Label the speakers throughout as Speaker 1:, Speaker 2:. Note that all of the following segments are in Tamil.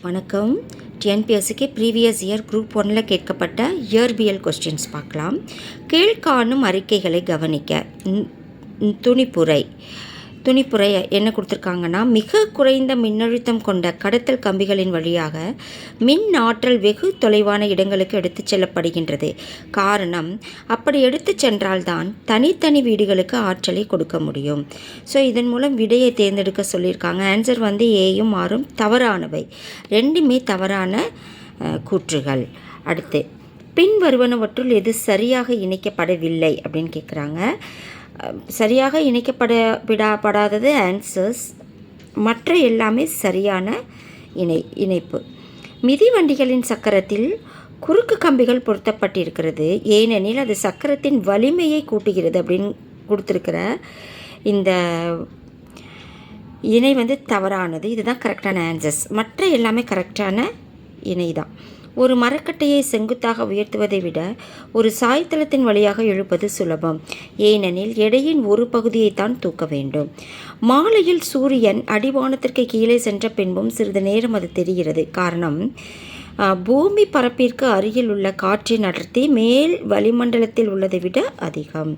Speaker 1: வணக்கம். டிஎன்பிஎஸ்சிக்கு ப்ரீவியஸ் இயர் குரூப் 1ல் கேட்கப்பட்ட இயற்பியல் கொஸ்டின்ஸ் பார்க்கலாம். கீழ்காணும் அறிக்கைகளை கவனிக்க. துணிப்புரை என்ன கொடுத்துருக்காங்கன்னா, மிக குறைந்த மின்னழுத்தம் கொண்ட கடத்தல் கம்பிகளின் வழியாக மின் ஆற்றல் வெகு தொலைவான இடங்களுக்கு எடுத்துச் செல்லப்படுகின்றது. காரணம், அப்படி எடுத்துச் சென்றால்தான் தனித்தனி வீடுகளுக்கு ஆற்றலை கொடுக்க முடியும். ஸோ இதன் மூலம் விடையை தேர்ந்தெடுக்க சொல்லியிருக்காங்க. ஆன்சர் ஏயும் ஆரும் தவறானவை, ரெண்டுமே தவறான கூற்றுகள். அடுத்து, பின் வருவனவற்றுள் எது சரியாக இணைக்கப்படவில்லை அப்படின்னு கேட்குறாங்க. சரியாக இணைக்கப்படாதது ஆன்சர்ஸ், மற்ற எல்லாமே சரியான இணைப்பு. மிதிவண்டிகளின் சக்கரத்தில் குறுக்கு கம்பிகள் பொருத்தப்பட்டிருக்கிறது, ஏனெனில் அது சக்கரத்தின் வலிமையை கூட்டுகிறது அப்படின்னு கொடுத்துருக்கிற இந்த இணை தவறானது. இதுதான் கரெக்டான ஆன்சர்ஸ், மற்ற எல்லாமே கரெக்டான இணை தான். ஒரு மரக்கட்டையை செங்குத்தாக உயர்த்துவதை விட ஒரு சாய்தளத்தின் வழியாக இழுப்பது சுலபம், ஏனெனில் எடையின் ஒரு பகுதியைத்தான் தூக்க வேண்டும். மாலையில் சூரியன் அடிவானத்திற்கு கீழே சென்ற பின்பும் சிறிது நேரம் அது தெரிகிறது. காரணம், பூமி பரப்பிற்கு அருகில் உள்ள காற்றின் அடர்த்தி மேல் வளிமண்டலத்தில் உள்ளதை விட அதிகம்.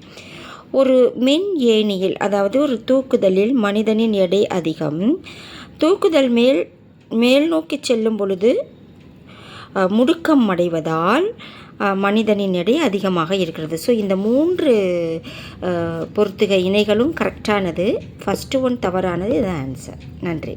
Speaker 1: ஒரு மின் ஏணியில், அதாவது ஒரு தூக்குதலில் மனிதனின் எடை அதிகம். தூக்குதல் மேல் நோக்கி செல்லும் பொழுது முடுக்கம் அடைவதால் மனிதனின் எடை அதிகமாக இருக்கிறது. ஸோ இந்த 3 பொறுத்துக இணைகளும் கரெக்டானது. ஃபஸ்ட்டு ஒன் தவறானது. இது ஆன்சர். நன்றி.